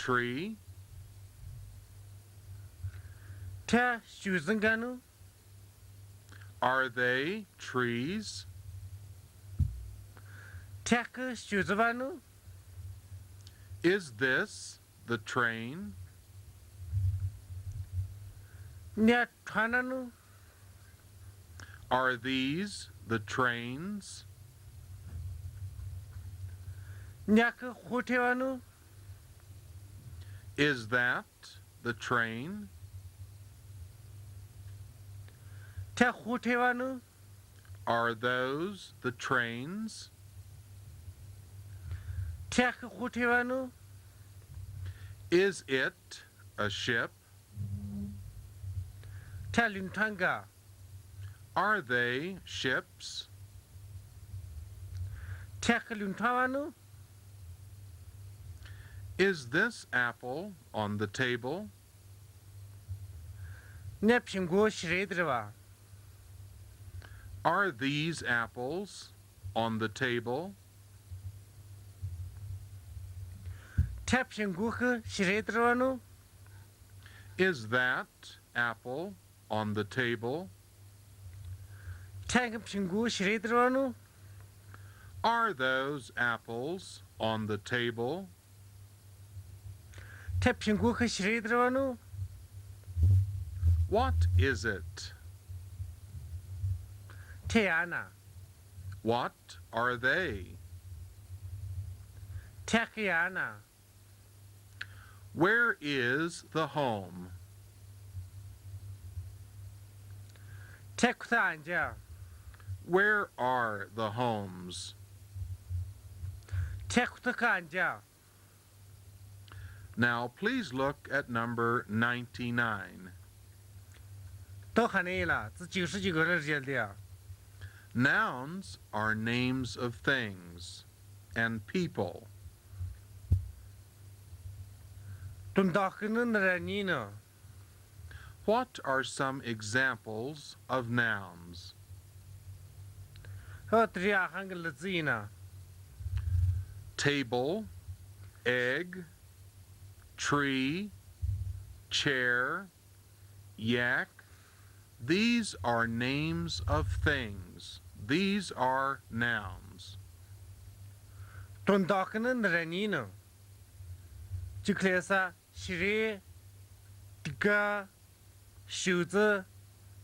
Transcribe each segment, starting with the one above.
tree? 他修正干呢？ Are they trees? 他个修正完呢？ Is this the train? 你穿了呢？ Are these the trains? 你个火车完呢？ Is that the train? 他火车完呢？ Are those the trains? 他个火车完呢？ Is it a ship? 他轮船个？ Are they ships? 他个轮船完呢？ Is this apple on the table? 你苹果谁的吧？ Are these apples on the table? 他苹果和谁的吧呢？ Is that apple on the table? 他个苹果谁的吧呢？ Are those apples on the table? 他苹果和谁的吧呢？ What is it? 太阳呢？ What are they? 太阳呢？ Where is the home? 太苦安家， Where are the homes? 太苦的安家。 Now please look at number 99. 都喊你了，这99个人写的。 Nouns are names of things and people. 蹲到很多的人你呢？ What are some examples of nouns? 这样喊个日子呢？ Table, egg, tree, chair, yak. These are names of things. These are nouns. 蹲到很多的人你呢？就可以说谁、这个、袖子、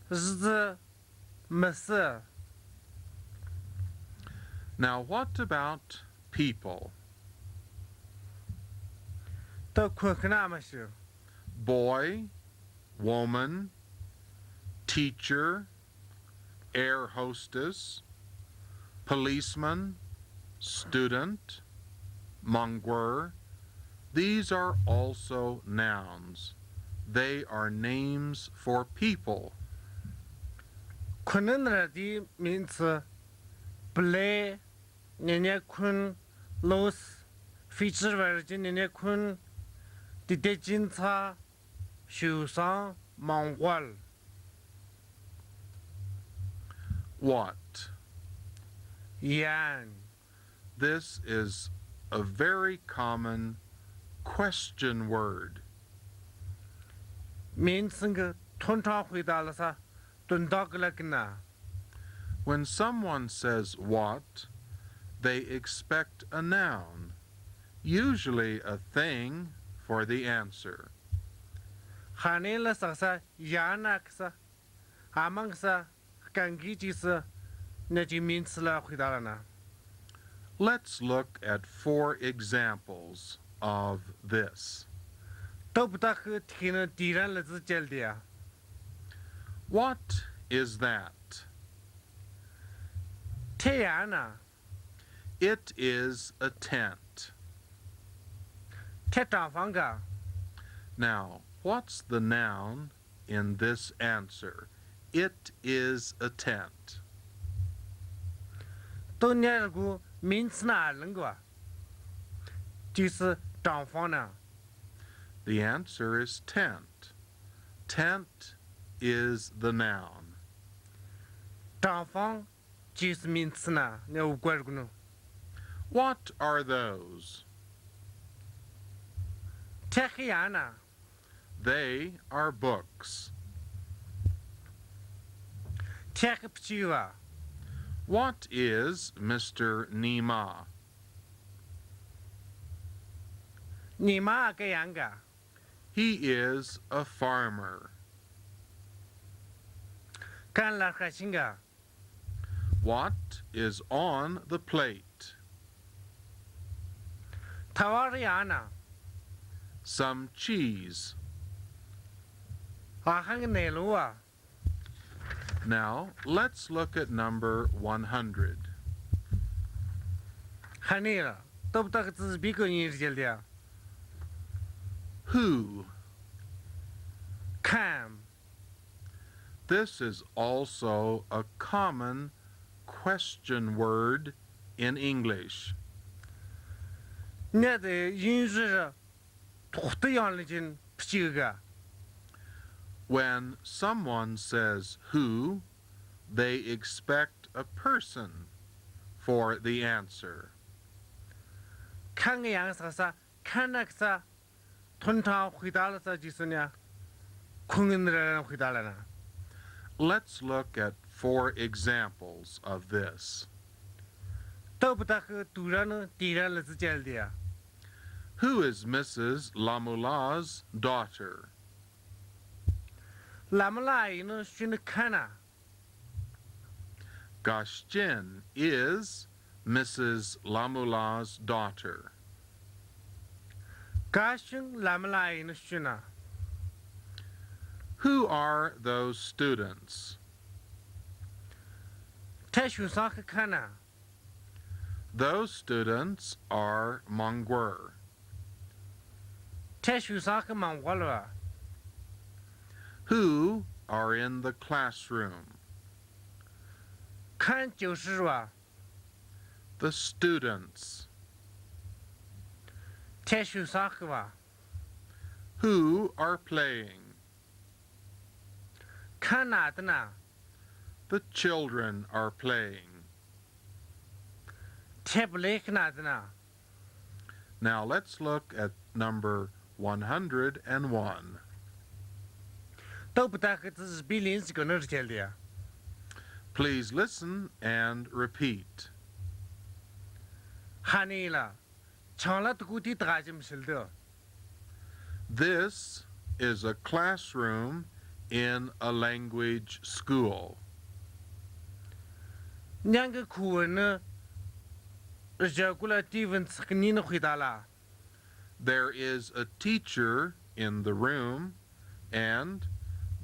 日子、没事。 Now what about people? 都困很那么事。 Boy, woman, teacher, air hostess, policeman, student, Monghulla. These are also nouns. They are names for people. 困难的的名词，不来，年年困，老师，非职位的年年困，的警察，受伤，忙活了。 What? yan This is a very common question word. 名词个通常回答了啥？蹲到个那个呢？ When someone says what, they expect a noun, usually a thing, for the answer. 喊你了啥啥？yan那个啥？俺们个啥？感觉就是那就名词了回答了呢。 Let's look at 4 examples of this. 都不大和听了敌人日子讲的呀。 What is that? 太阳呢？ It is a tent. 太长方个。 Now, what's the noun in this answer? It is a tent. 都那个名词哪能个？就是长方呢。 The answer is tent. Tent is the noun. 长方就是名词呢，那无关个呢。 What are those? Techiana. They are books. Tekpchiwa. What is Mr. Nima? Nima Gayanga. He is a farmer. Kan Lakashinga. What is on the plate? Tawariana. Some cheese. Ahang Nelua. Now, let's look at number 100. Hanira. Toptak Zbiko Nirjeldia. Who? Kam. This is also a common question word in English. Net Yinshi Tuchtayanlijin Pchiga. When someone says who, they expect a person for the answer. Kangayang Sasa, Kanaksa, Tunta Hidalasa Jisunia, Kunginra Hidalana. Let's look at 4 examples of this. Toptak Turano Tiran Zeldia. Who is Mrs. Lamulla's daughter? Lamalai no Shinkana. Gashjin is Mrs. Lamulla's daughter. Gashing Lamalai no Shina. Who are those students? Teshusaka Kana. Those students are Monghulla. Teshusaka Monghulla. Who are in the classroom? Kan Joshua. The students. Teshusakwa. Who are playing? Kanatana. The children are playing. Tebleknatana. Now let's look at number 101. Toptak Zbilins Gonerjeldia. Please listen and repeat. Hanila. Chalat Guti Trajim Sildo. This is a classroom in a language school. Nyanga Kuana Jakula Stevens Knino Hidala. There is a teacher in the room, and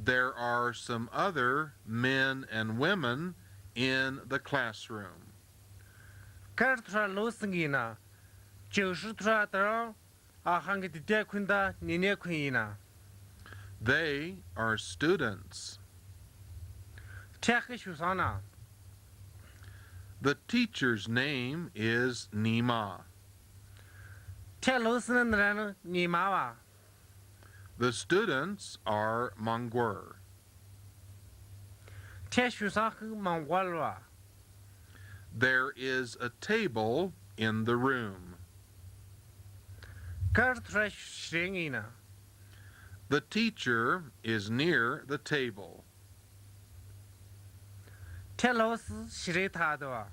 there are some other men and women in the classroom. Kartra Losingina. Joshutra Tara. Ahang Dekunda Nine Quina. They are students. Tekishusana. The teacher's name is Nima. Telosan Rano Nimawa. The students are Monghulla. Teshusaku Monghulla. There is a table in the room. Kartrash Shringina. The teacher is near the table. Telos Shritadwa.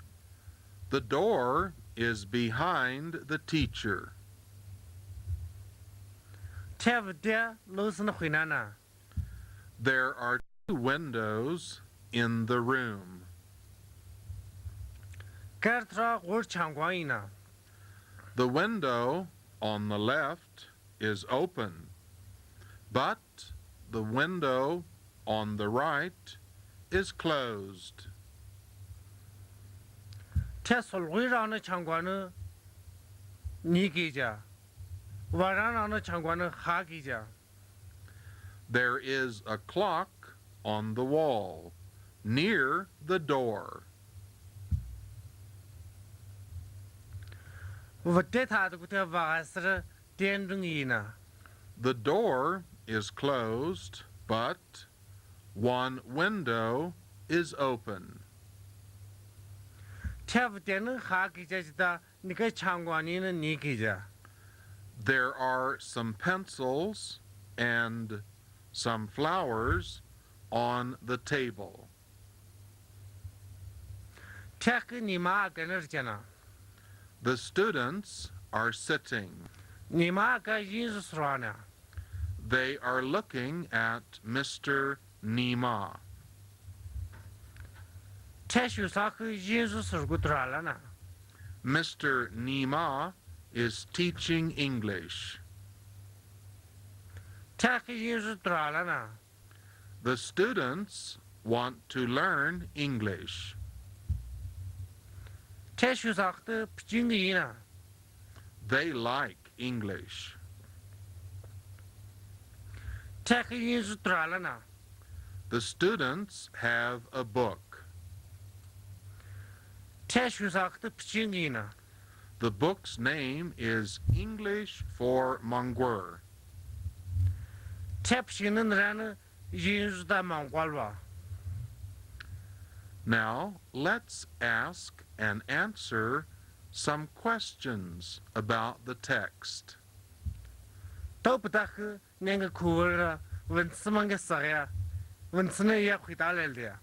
The door is behind the teacher. Tevdia Losan Huinana. There are 2 windows in the room. Kartra Wurchangwaina. The window on the left is open, but the window on the right is closed. Tesol Wirana Changwana Nikija. Varana Changwana Hagija. There is a clock on the wall near the door. Vateta Vasra Dendungina. The door is closed, but one window is open. Tev Den Hagija Nika Changwanina Nikija. There are some pencils and some flowers on the table. 这个你妈跟那儿讲呢， The students are sitting. 你妈跟印是说呢， They are looking at Mr. Nima. 这学啥个印是说过多少了呢？ Mr. Nima is teaching English. 这个印是多少了呢？ The students want to learn English. 这学啥个不经意呢？ They like English. 这个印是多少了呢？ The students have a book. 这学啥个不经意呢？ The book's name is English for Monghulla. 这不行的人呢，印是在蒙古吧？ Now, let's ask and answer some questions about the text. 都不大和那个课文了，文字们个啥呀？文字呢也回答来了。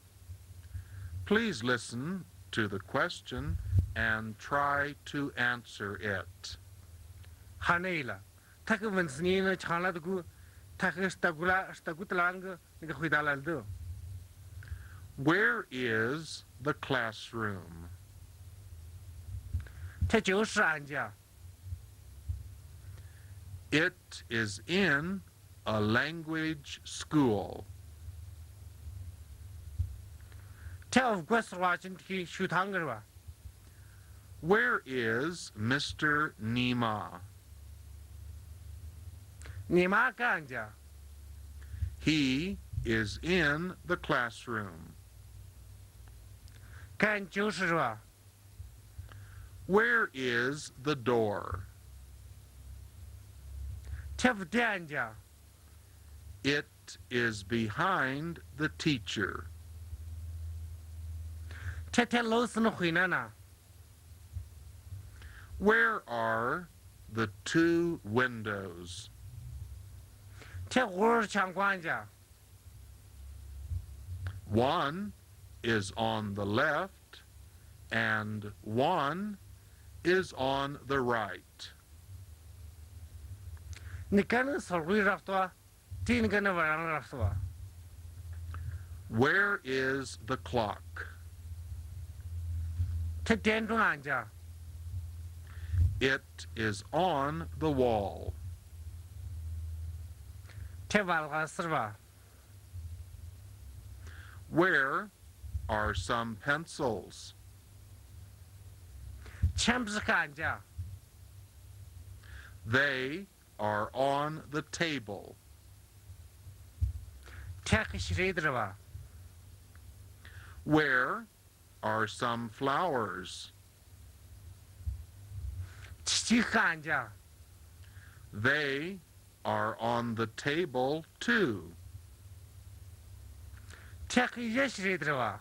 Please listen to the question and try to answer it. 还那了，他个文字呢长了的个，他个是过的啷个那个回答来的。 Where is the classroom? 这就是俺家， It is in a language school. 这五个是话今天学堂个是吧？ Where is Mr. Nima? 你妈跟俺家， He is in the classroom. 跟就是是吧？ Where is the door? 这不对俺家， It is behind the teacher. 这老师呢回来呢？ Where are the two windows? 这我是强管家， One is on the left and one is on the right. 你跟那手会让多，这你跟那晚上让说， Where is the clock? 这点钟俺家， It is on the wall. 这晚上是吧？ Where are some pencils? 全不是俺家， They are on the table. 这个谁的吧？ Where are some flowers? 这俺家， They are on the table too. 这个也谁的吧？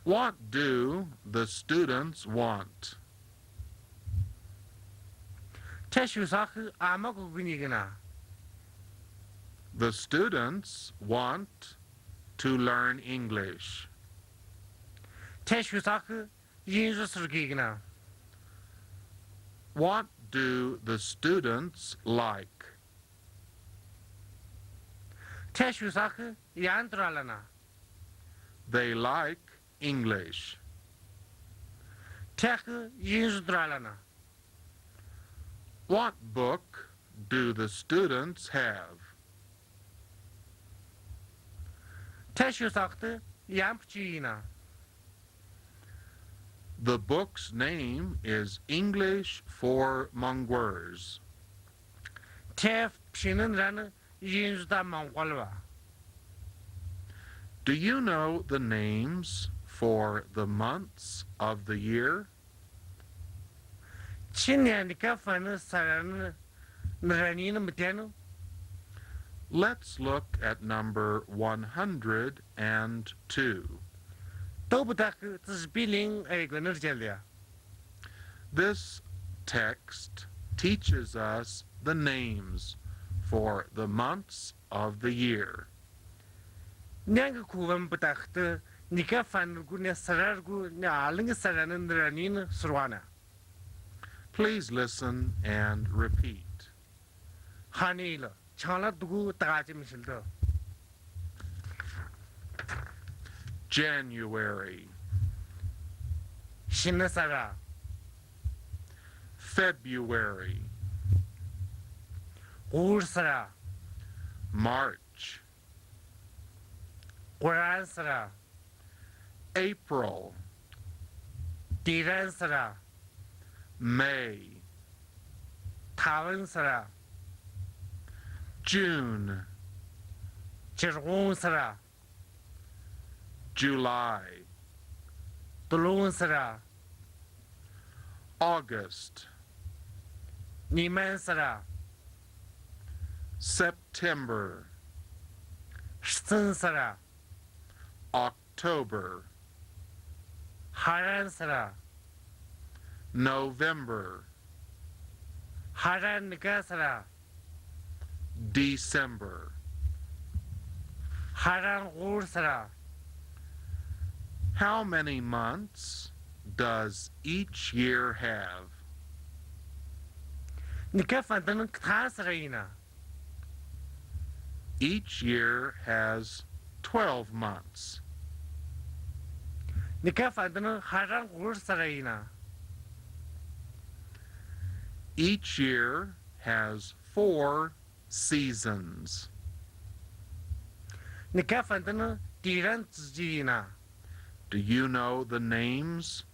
What do the students want? 这学啥和俺们个给你个呢？ The students want to learn English. 这学啥和英语是给个呢？ What do the students like? 这学啥和演多少了呢？ They like English. 这个英语多少了呢？ What book do the students have? 这学啥的演不起呢？ The book's name is English for Mongols. 这平常人呢英语在蒙古了吧？ Do you know the names for the months of the year? 今年的个分呢啥人呢？那你那么点呢？ Let's look at number 102. 都不得个，只是比另一个那儿讲的。 This text teaches us the names for the months of the year. Nyang kuwan bedachte nika fangu ne sarargu ne aling saranan ranin surwana. Please listen and repeat. Hanila chala dugu tagajim shildo. January, Shinasara, February, Ursara, March, Quaransara, April, Diransara, May, Tavansara, June, Chirgunsara, July, Tulunsara, August, Nimansara, September, Shtinsara, October, Haransara, November, Haranikasara, December. Harangursara. How many months does each year have? Nikafantan Kasarina. Each year has 12 months. Nikafantan Harangursarina. Each year has 4 seasons. Nikafantan Tirantjina. Do you know the names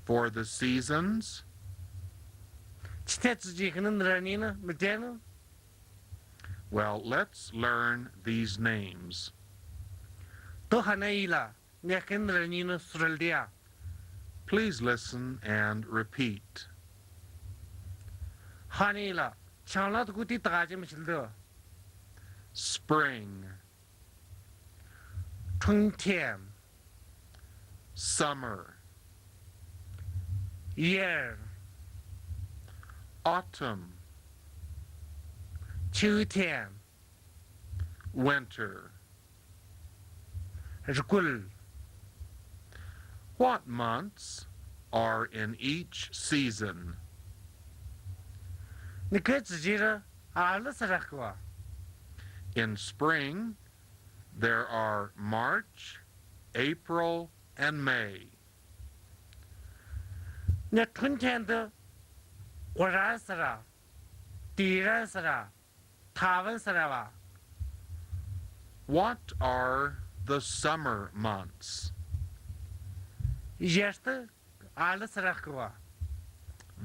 for the seasons? Chitetjikan Ranina, Medena. Well, let's learn these names. Tohanaila, Nakan Ranina Suraldia. Please listen and repeat. Hanila, Chalat Guti Tajam Shildo. Spring, Tungtian, summer, Year, autumn, Chutian, winter. Rukul. What months are in each season? Nikajira, Alasarakwa. In spring, there are March, April, and May. Natuntian, Warasara, Tirasara, Tavansarava. What are the summer months? Yesta, Alasarakwa.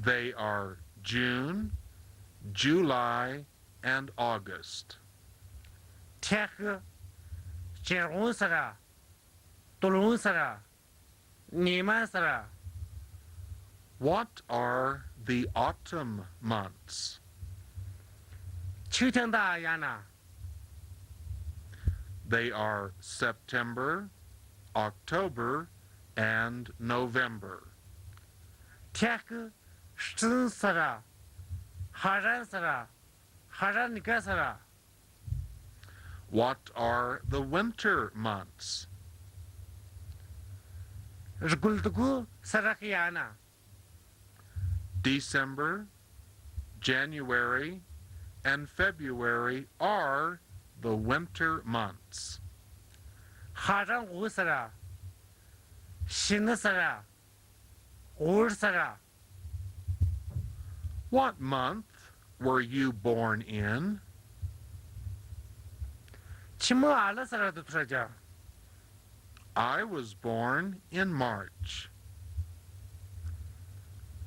They are June, July, and August. Tek, Cherunsara, Tulunsara, Nimasara. What are the autumn months? Chutanda Yana. They are September, October, and November. Tek, Stinsara, Haransara, Haranikasara. What are the winter months? Rgultugu Sarakiana. December, January, and February are the winter months. Harangusara, Shinasara, Ursara. What month were you born in? Chimu Alasara to Traja. I was born in March.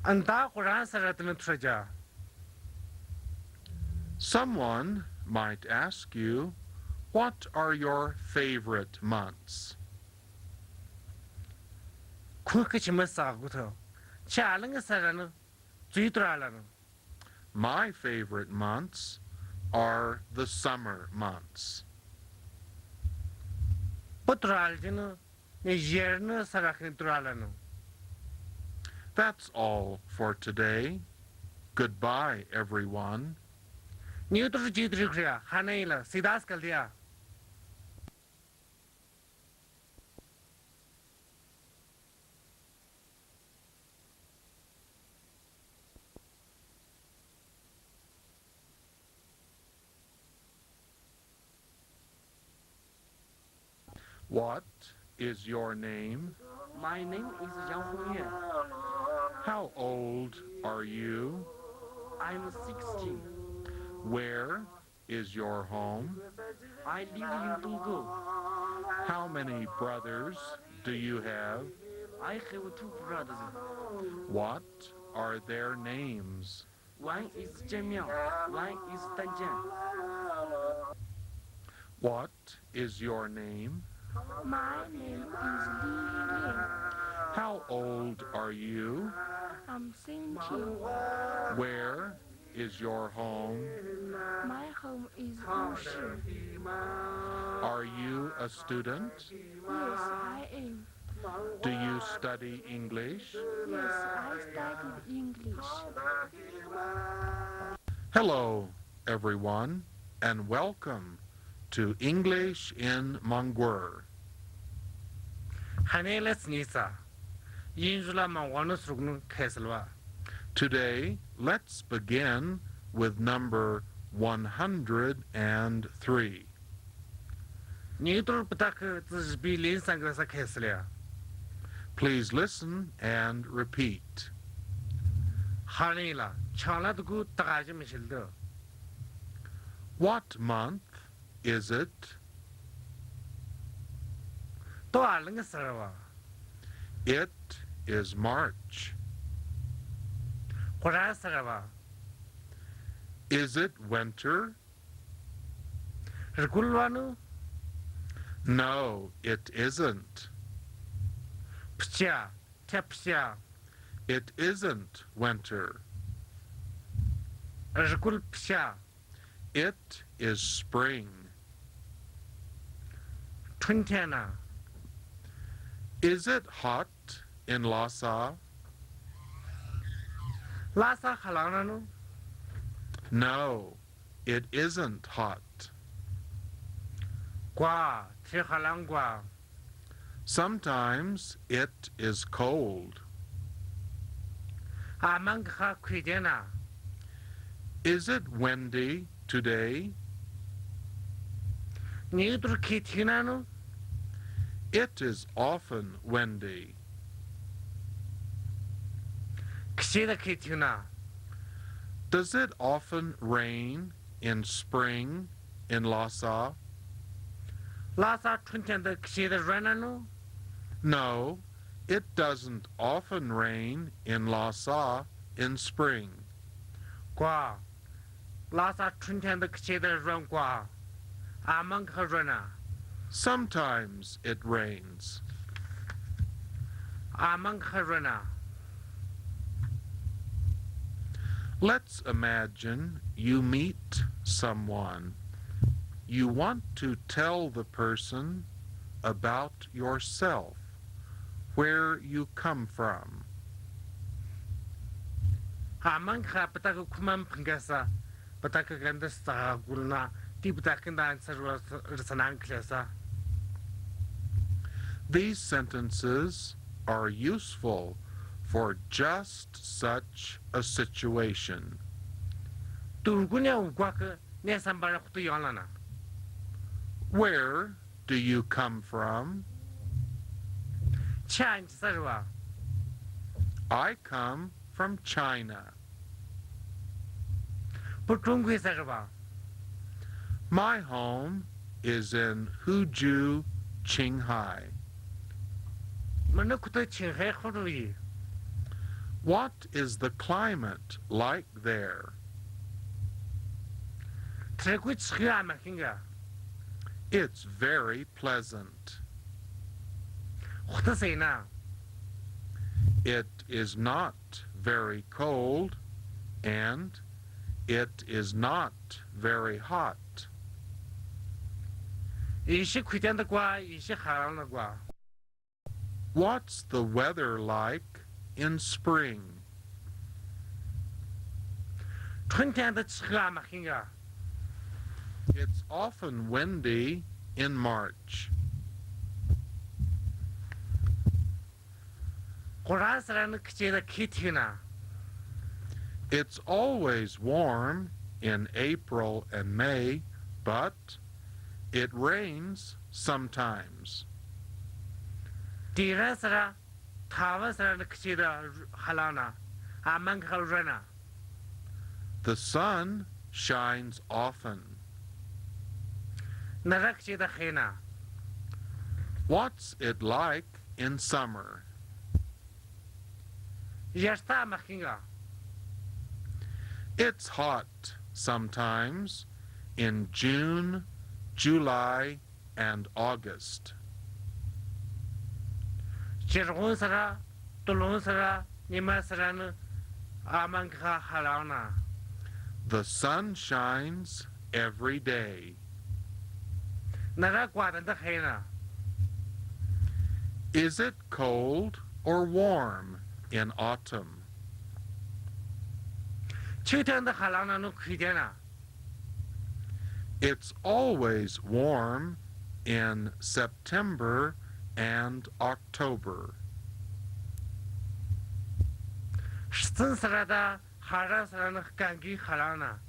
Anta Kuransara to Traja. Someone might ask you, what are your favorite months? Kukachimasa Guto. Chalangasarano, Jitralano. My favorite months are the summer months. Putraljino, Nigerno Sarakin Tralano. That's all for today. Goodbye, everyone. Neutral Jidrikria, Hanaila, Sidaskalia. What is your name? My name is Yang Hongye. How old are you? I'm 16. Where is your home? I live in Mongghul. How many brothers do you have? I have 2 brothers. What are their names? One is Zhen, one is Danjian. What is your name? My name is Li. How old are you? I'm 17. Where is your home? My home is Huzhu. Are you a student? Yes, I am. Do you study English? Yes, I studied English. Hello, everyone, and welcome to English-in-Mongghul. Hanelas Nisa. Yinshuachang Sugnu Keselwa. Today, let's begin with number 103. Neutral Pataka Zbi Sangrasa Keslia. Please listen and repeat. Hanela, Chanatugu Tagaja Michildo. What month is it? Toaling Sarava. It is March. Kora Sarava. Is it winter? Regulwanu. No, it isn't. Pcha. Tepsia. It isn't winter. Regul Pcha. It is spring. Twintana. Is it hot in Lhasa? Lasa Halananu. No, it isn't hot. Gua. Trihalangua. Sometimes it is cold. Amangha Quidena. Is it windy today? Neutral Kitinanu. It is often windy. Kshida Kitina. Does it often rain in spring in Lhasa? Lasa Twintanda Kshida Renanu. No, it doesn't often rain in Lhasa in spring. Gua. Lasa Twintanda Kshida Rangua. Amangha Rena. Sometimes it rains. Amangha Rena. Let's imagine you meet someone. You want to tell the person about yourself, where you come from. Amangha Pataka Kuman Pangasa. Pataka Gandasta Gulna. Tiputakinda answer was Sananklesa. These sentences are useful for just such a situation. Turgunya Uguaka Nesambara Yolana. Where do you come from? Chan Sarva. I come from China. Putungu Sarva. My home is in Huzhu, Qinghai. Manukuta Qinghai Province. What is the climate like there? Trequich Hiamakinga. It's very pleasant. What to say now? It is not very cold, and it is not very hot. Ishi Quitanda Gua, Ishi Harana Gua. What's the weather like in spring? 春天的气候嘛，很个。 It's often windy in March. 果然是让那个节的气天呢。 It's always warm in April and May, but it rains sometimes. 第二是呢，台湾是让那个节的海浪呢，啊，蛮可热呢。 The sun shines often. 那个节的黑呢， What's it like in summer? 也是大嘛，很个。 It's hot sometimes in June, July, and August. 结婚是呢，都弄是呢，你们是呢，啊，蛮可海浪呢。 The sun shines every day. 那个刮的黑呢， Is it cold or warm in autumn? 秋天的海浪呢，能亏点呢。 It's always warm in September and October. 真是了的，海浪是呢，干给海浪呢。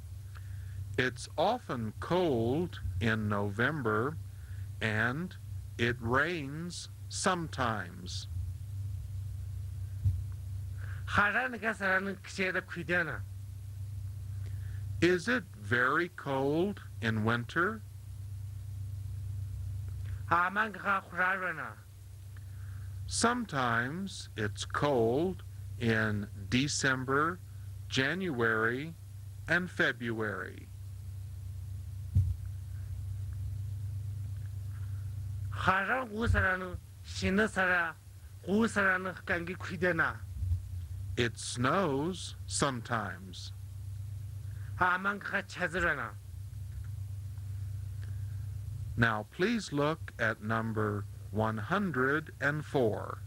It's often cold in November, and it rains sometimes. 海浪那个是呢，节的亏点呢。 Is it very cold in winter? 啊，蛮可忽然热呢。 Sometimes it's cold in December, January, and February. 海上乌是呢，新的是呢，乌是呢，干给亏点呢。 It snows sometimes. 啊，蛮可车子热呢。 Now please look at number 104.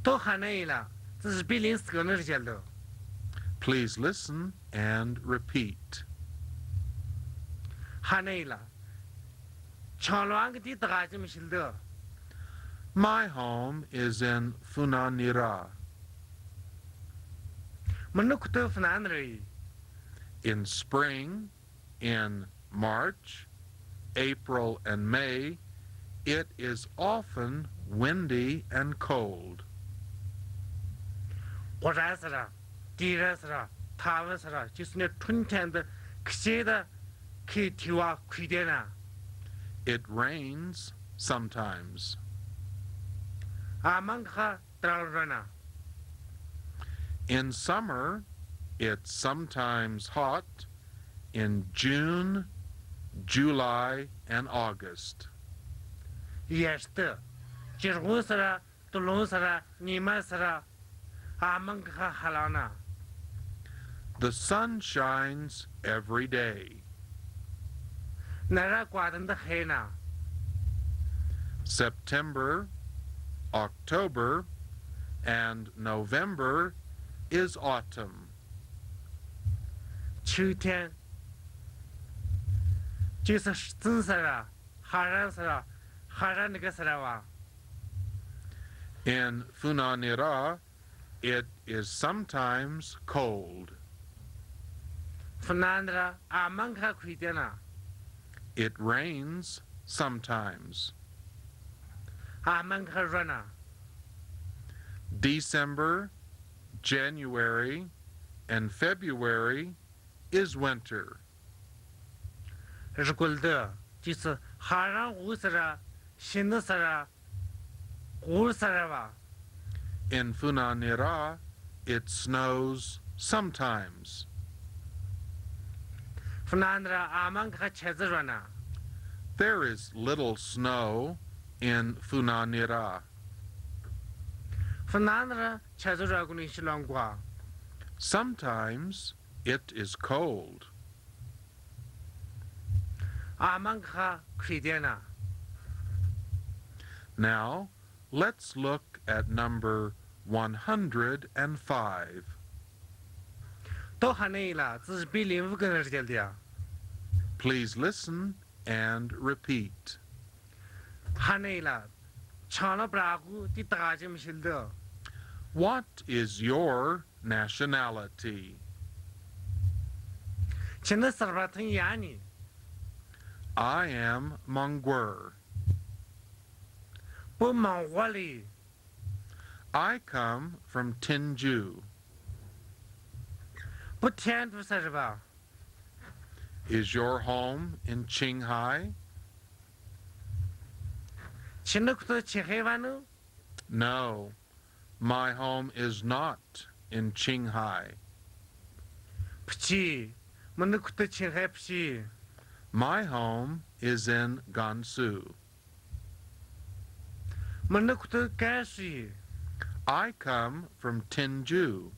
都喊那了，这是比零四个那些的。 Please listen and repeat. 喊那了，长乱个地大这么些的。 My home is in Funanira. 没那可多分难的嘞。 In spring, in March, April, and May, it is often windy and cold. 我认识了，第二是了，他们是了，就是那春天的，些的，可提啊亏点呢。 It rains sometimes. 啊，蛮可得热呢。 In summer, it's sometimes hot in June, July, and August. 也是的，结婚是了，都弄是了，你们是了，啊，蛮可海浪呢。 The sun shines every day. 那个刮的黑呢。 September, October, and November is autumn. 秋天就是真是了，海上是了，海上那个是了哇。 In Funanira, it is sometimes cold. 湖南的啊，蛮可亏点呢。 It rains sometimes. 啊，蛮可热呢。 December, January, and February is winter. 日光的，就是海上雾是了，新的是了，雾是了吧。 In Funanira, it snows sometimes. 湖南的啊，蛮可车子热呢。 There is little snow in Funanira. 湖南的车子热，可能是凉瓜。 Sometimes it is cold. 啊，蛮可亏点呢。 Now, let's look at number 105. 都还内了，这是比邻五个人讲的呀。 Please listen and repeat. 还内了，唱了不拉古的大节目是的。 What is your nationality? 现在十八天眼呢， I am Monghulla. 不忙活哩， I come from Tinju. 不天都是吧？ Is your home in Qinghai? 现在可都去海湾了， No, my home is not in Qinghai. 不去，我那可都去海不去， My home is in Gansu. 我那可都甘肃， I come from Tinju.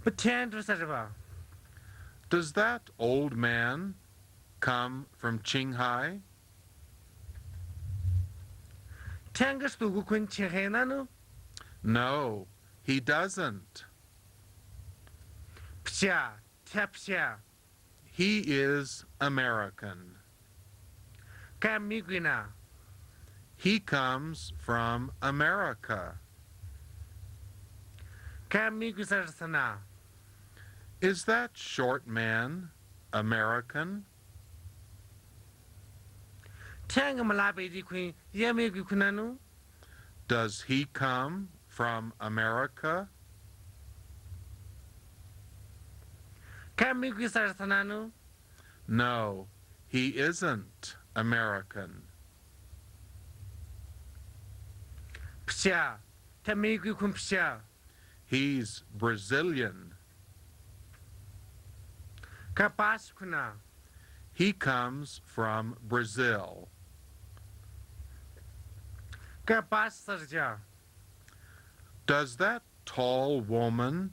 不天都是吧？ Does that old man come from Qinghai? 天个是都个困去海南了， No, he doesn't. 不去啊，天不去啊， He is American. 干美国呢？ He comes from America. 干美国啥子呢？ Is that short man American? 天个么拉北的困，也美国困难喽。 Does he come from America? 干美国啥子呢喽？ No, he isn't American. 不去啊，天美国困不去啊， He's Brazilian. 干巴西困呐， He comes from Brazil. 干巴西啥子讲？ Does that tall woman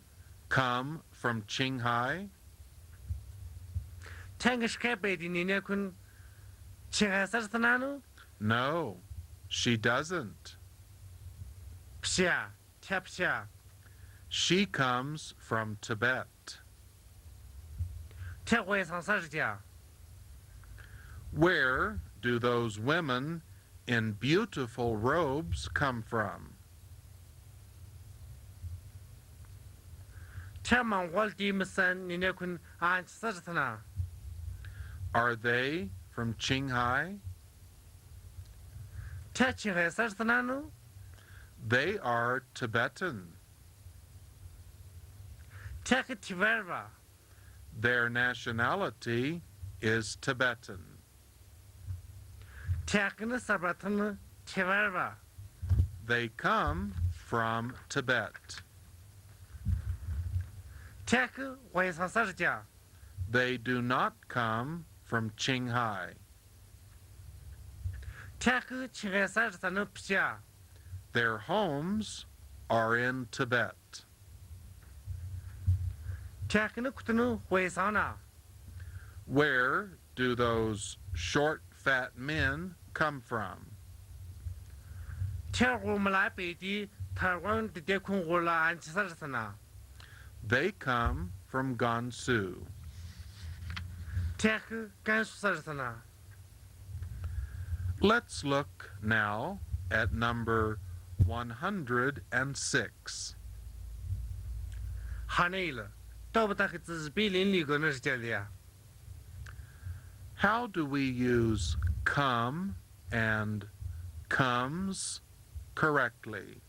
come from Qinghai? 天个是干北的年年困，青海啥子呢喽？ No, she doesn't. 不去啊，天不去啊， She comes from Tibet. 天晚上啥子讲？ Where do those women in beautiful robes come from? 天忙活的么生年年困，俺啥子呢？ Are they from Qinghai? 天青海啥子呢喽？ They are Tibetan. 天个提玩吧， Their nationality is Tibetan. 天个那啥吧，他们提玩吧， They come from Tibet. 天个晚上啥子讲？ They do not come from Qinghai. 天个青海啥子呢？不去啊， Their homes are in Tibet. 天个那可能晚上呢？ Where do those short, fat men come from? 天我们那北的台湾的电困我了，俺去啥子呢？ They come from Gansu. 天个甘肃啥子呢？ Let's look now at number 106. 哈内了，到不到个只是比邻里个那是讲的呀？ How do we use come and comes correctly?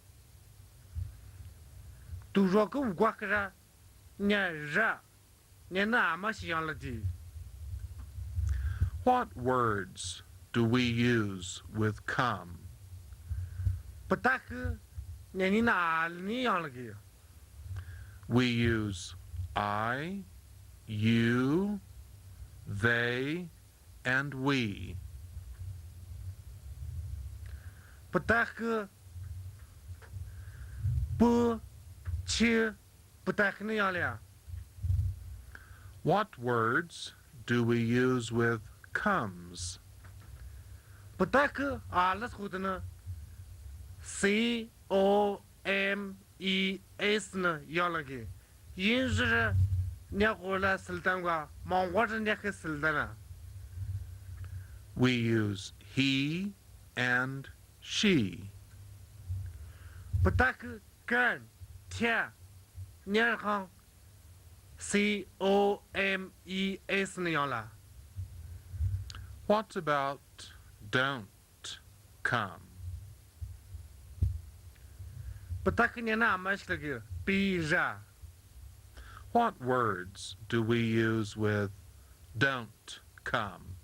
都说个无瓜个啥？年热，年那么是样了的。 What words do we use with come? 不大个，年你哪里样了个？ We use I, you, they, and we. 不大个，不，去，不大个那样了。 What words do we use with comes? 不大个啊，那后头呢？COMES 呢样了个， 인수를 냐고라 쓸단과 몽골은 냐게 쓸다나. We use he and she. 부탁 간 tia 냐강 COMES 냐라. What about don't come? 부탁 냐나 아마시라기 비자. What words do we use with don't come?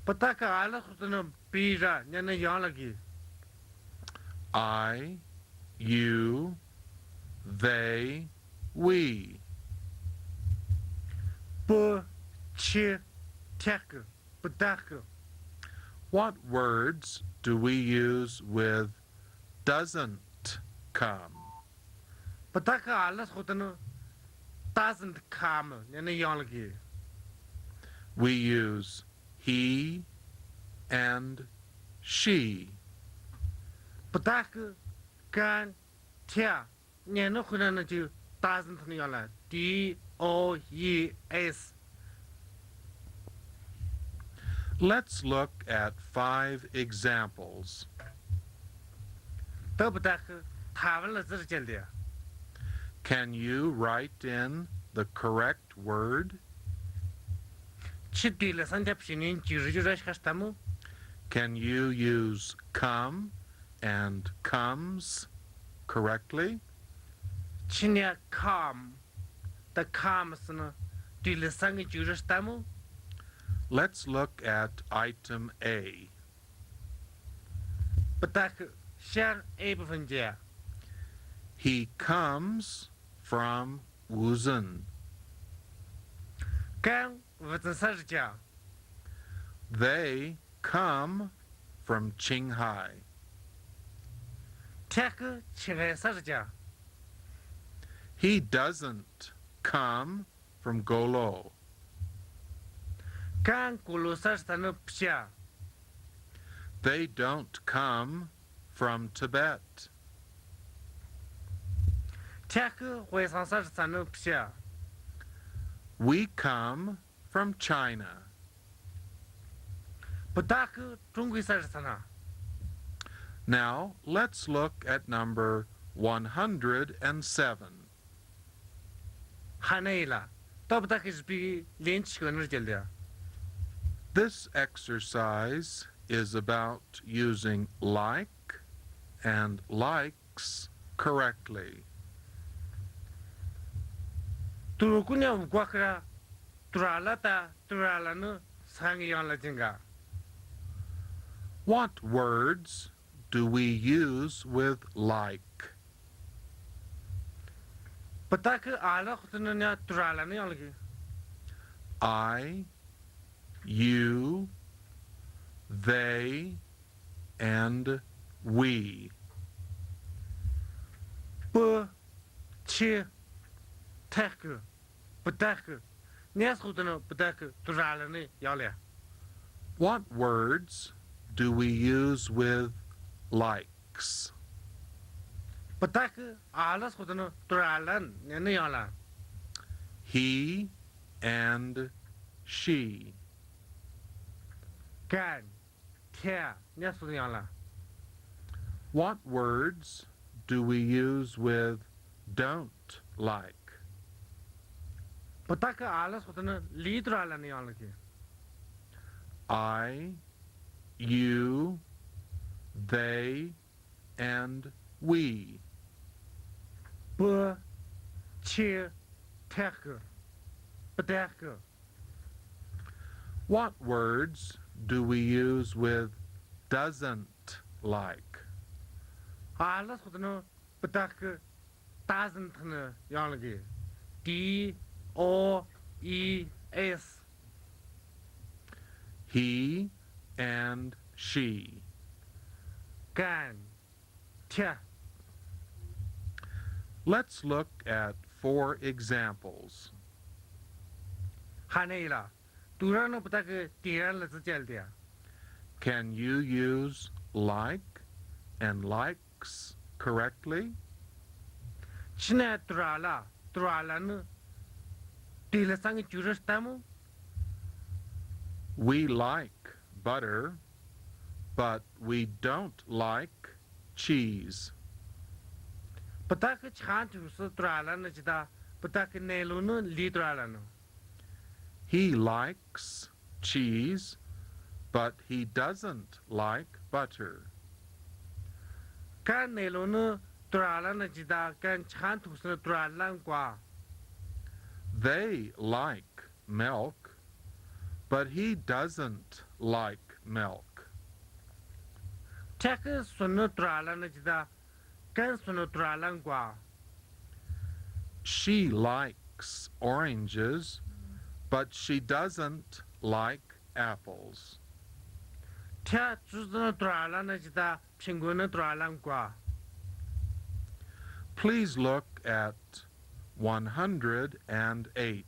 부탁 알아 소는 비자 냐나 양라기. I, you, they, we. 부 치 테크 부탁. What words do we use with doesn't come? 부탁 알아 소는 doesn't come 냐나 양라기. We use he and she. 부탁 간 tia 냐나 훈나나 지 doesn't 냐라. DOES. Let's look at 5 examples. 더 부탁 타블을 쓰르jel이야. Can you write in the correct word? 치디를 선잡시는 지르지르 하스타무. Can you use come and comes correctly? 치냐 come. The comes는 딜상이 지르스타무. Let's look at item A. 부탁 샤 에브펀지야. He comes from Wuzhen. 강 부츠서지야. They come from Qinghai. 테크 칭해서지야. He doesn't come from Golo. 강 굴로서스타는 피야. They don't come from Tibet. 테크 회상서스타는 피야. We come from China. 부탁 중국서스타나. Now, let's look at number 107. 하네일라. 또 부탁 스피 린치건을 jel이야. This exercise is about using like and likes correctly. turukunya ukwakra turalata turalanu sangyanglatinga. What words do we use with like? Patak ala khutnanya turalani yangli. I, you, they, and we. Pu chi tak patak nyas khutna patak turalani yangli. What words do we use with likes? Patak ala khutna turalan nyani yangla. He and she. Kan tia nyas khutna yangla. What words do we use with don't like? Patak ala khutna li turalani yangli. I, you, they, and we. Pu chi tak patak. What words do we use with doesn't like? Ala khutna patak doesn't yangli. DOES. He and she. Kan tia. Let's look at 4 examples. Haneila. Turano patak tiran la jeldia. Can you use like and likes correctly? China turala Trualan, Tilasang Jurastamu? We like butter, but we don't like cheese. Pataka Chantus Trualan Jida, Pataka Nelunu, Litralano. He likes cheese, but he doesn't like butter. Can Nelunu, Trualan Jida, can Chantus Trualan qua. They like milk, but he doesn't like milk. Taka Sunu Trualan Jida, can Sunu Trualan qua. She likes oranges, but she doesn't like apples. Tia Chuzunu Trualan Jida, Pinguna Trualan qua. Please look at 108.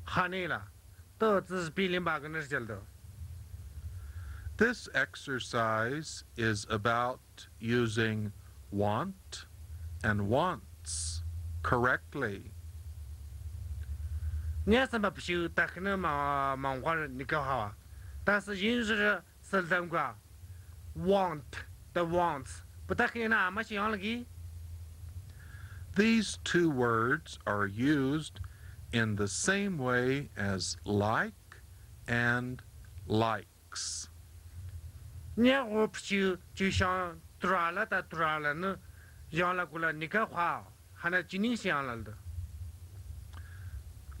Hanela, this is Billy Bagner's Geldo. This exercise is about using want and wants correctly. Nyasamba Pshu Takna Monghulla Nikahawa. That's usually Seldamgua. Want, the wants. But Takina Machiology? These two words are used in the same way as like and likes. Nya Wopshu, Jushan, Trala, Trala, Yanlagula Nikaha, Hana Jinisianald.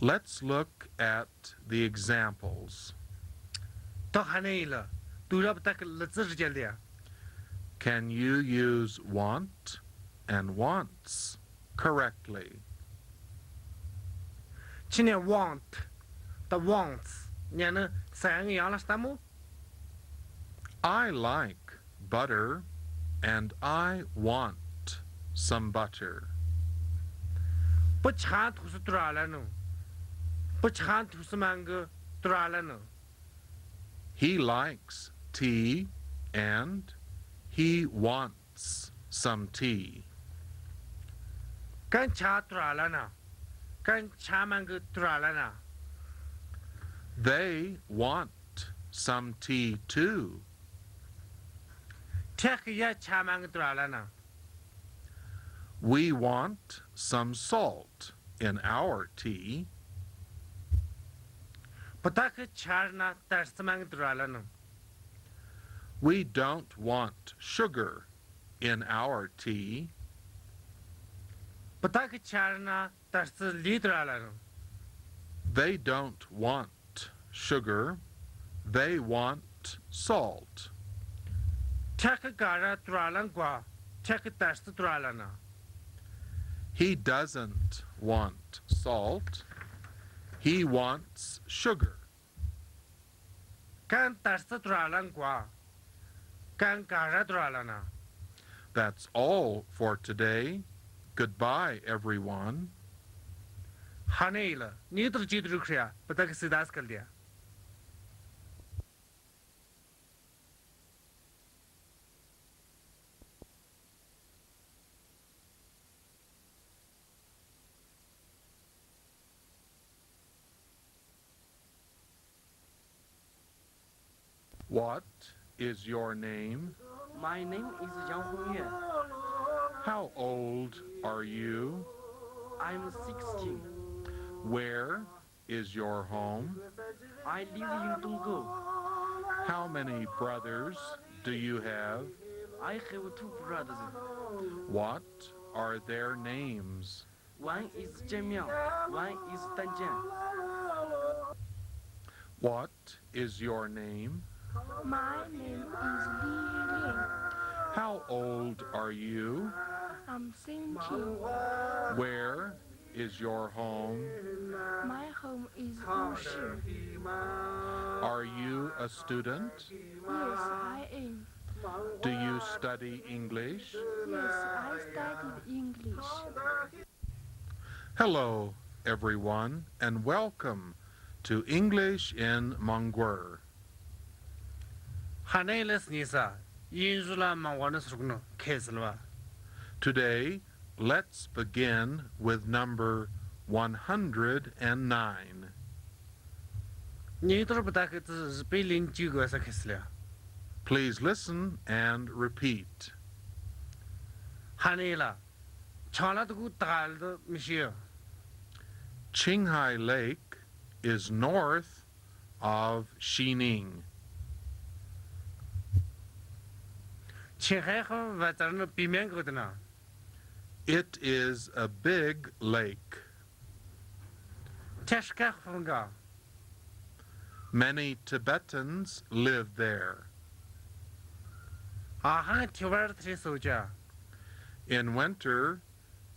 Let's look at the examples. Tohanela, Durabtak Lazurgelia. Can you use want and wants correctly? Chine want, the wants. Nyana Sang Yalastamu? I like butter and I want some butter. Puchant Husutralano. Puchant Husumanga Tralano. He likes tea and he wants some tea. Can Chatralana. Can Chamanga Tralana. They want some tea too. Take ya Chamanga Tralana. We want some salt in our tea. Pataka Charna Tastamang Tralano. We don't want sugar in our tea. Pataka Charna Tas Litralano. They don't want sugar. They want salt. Take Gara Tralangua. Take Tas Tralana. He doesn't want salt. He wants sugar. Can Tas Tralangua. Can Gara Tralana. That's all for today. Goodbye, everyone. Hanela, neither Jidrukria, but I see that's Kaldia. What is your name? My name is Yang Hongyuan. How old are you? I'm 16. Where is your home? I live in Donggo. How many brothers do you have? I have two brothers. What are their names? One is Zhen, one is Danjian. What is your name? My name is Li Ling. How old are you? I'm 17. Where is your home? My home is Huzhu. Are you a student? Yes, I am. Do you study English? Yes, I studied English. Hello, everyone, and welcome to English-in-Mongghul. Hanelas Nisa, Yinzula Mangwana Sugno, Keselva. Today, let's begin with number 109. 你都不大概是109个是开始了。 Please listen and repeat. 喊你了，抢了这个大的没些。 Qinghai Lake is north of Xining. 青海和外在那北面个的呢， It is a big lake. 天是干风个， Many Tibetans live there. 啊，还天玩的挺手家， In winter,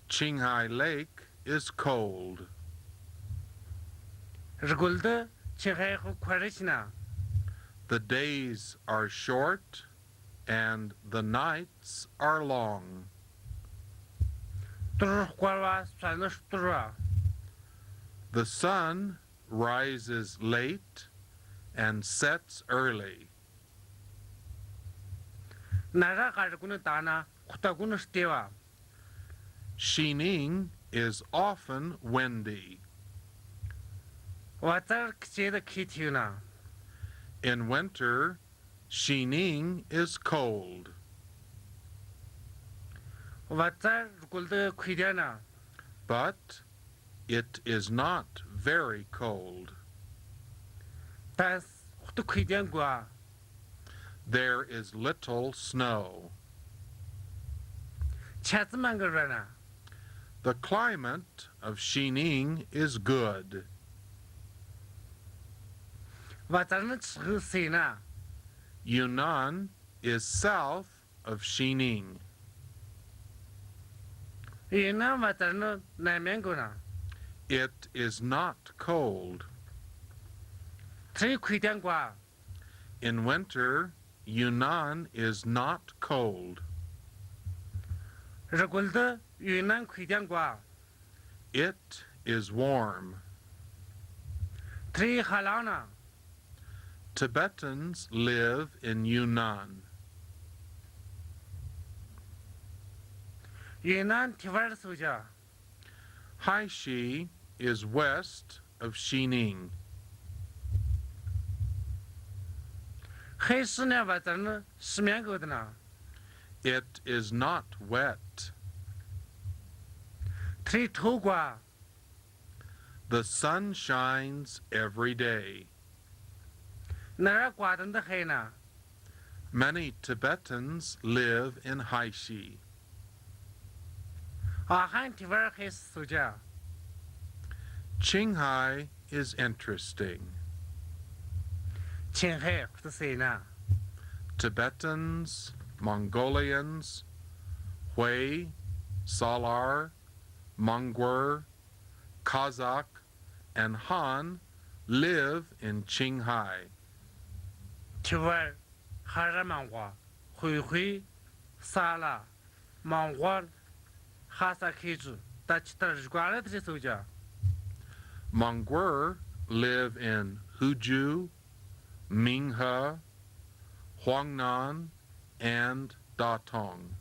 Qinghai Lake is cold. 日过的青海和快热些呢， The days are short and the nights are long. 都是花哇，算的是都是啊， The sun rises late and sets early. 那啥还是可能大呢，大可能是低哇， Xining is often windy. 我在现在开天呢， In winter, Xining is cold. 我在日过的快点呢， But it is not very cold. 但是都快点过啊， There is little snow. 前子蛮个热呢， The climate of Xining is good. 我在那吃后谁呢？ Yunnan is south of Xining. 云南我在那南面个呢， It is not cold. 这快点过啊， In winter, Yunnan is not cold. 日过的云南快点过啊， It is warm. 这还冷呢。 Tibetans live in Yunnan. 云南天玩的时候家， Haishi is west of Xining. 海市呢我在那西面沟的呢， It is not wet. 这透过啊， The sun shines every day. 那儿刮灯的海呢， Many Tibetans live in Haishi. 啊喊天玩海时候家， Qinghai is interesting. 青海或者谁呢？ Tibetans, Mongolians, Hui, Salar, Mongghulla, Kazakh, and Han live in Qinghai. 天玩哈热芒花，回沙拉，芒花，哈萨克族，但其他日光了这些时候家， Monghulla live in Huzhu, Minghe, Huangnan, and Datong.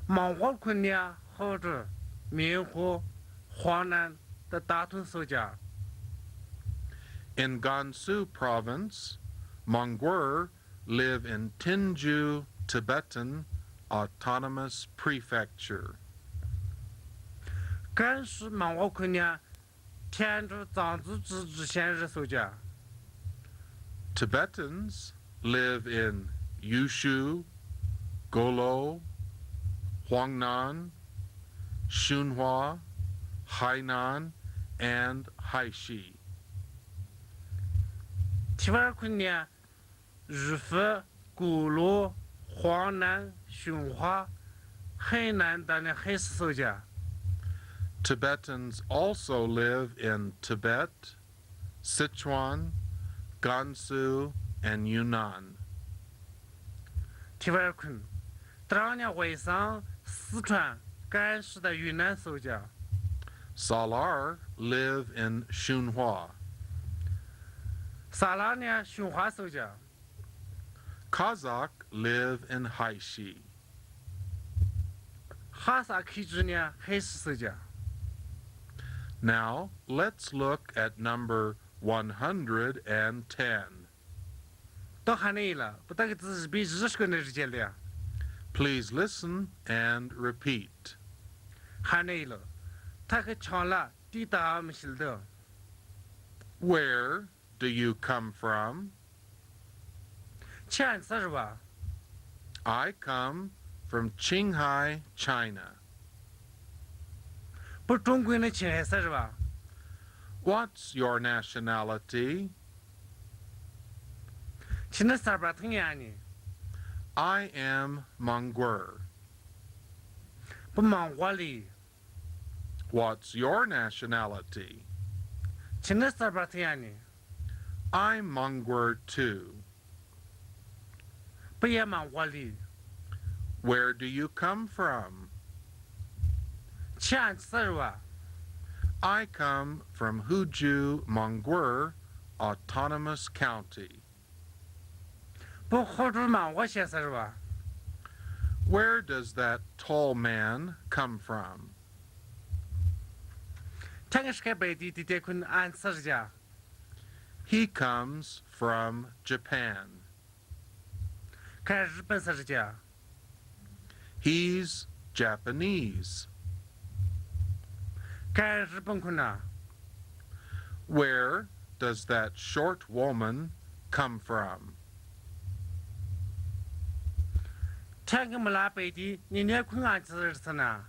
芒花昆呢，或者棉花、华南的大同手家。 In Gansu Province, Monghulla live in Tinju Tibetan Autonomous Prefecture. 甘肃芒花昆呢，天主藏族自治县日手家。 Tibetans live in Yushu, Golo, Huangnan, Xunhua, Hainan, and Haishi. 提瓦尔昆呢，日佛、古罗、黄南、雄华、海南等的海市手家。 Tibetans also live in Tibet, Sichuan, Gansu, and Yunnan. 提瓦尔昆，当年外省四川、甘肃的云南手家。 Salar live in Xunhua. 沙拉呢，雄华手家。 Kazakh live in Haishi. 哈萨克主呢还是谁家？ Now, let's look at number 110. 到海内了，不大概只是比20个人之间的。 Please listen and repeat. 海内了，他可抢了抵达没晓得。 Where do you come from? 钱是吧？ I come from Qinghai, China. 不中国人的钱是吧？ What's your nationality? 现在三八同样呢， I am Monghulla. 不忙活哩。 What's your nationality? 现在三八同样呢， I'm Monghulla too. 不也忙活哩。 Where do you come from? 钱是吧？ I come from Huzhu Mongghul Autonomous County. 不好处忙活些是吧？ Where does that tall man come from? 他个是个本地的这困安是家， He comes from Japan. 看日本是家， He's Japanese. 看日本困呐， Where does that short woman come from? 他个没拉本地，人家困安是呢。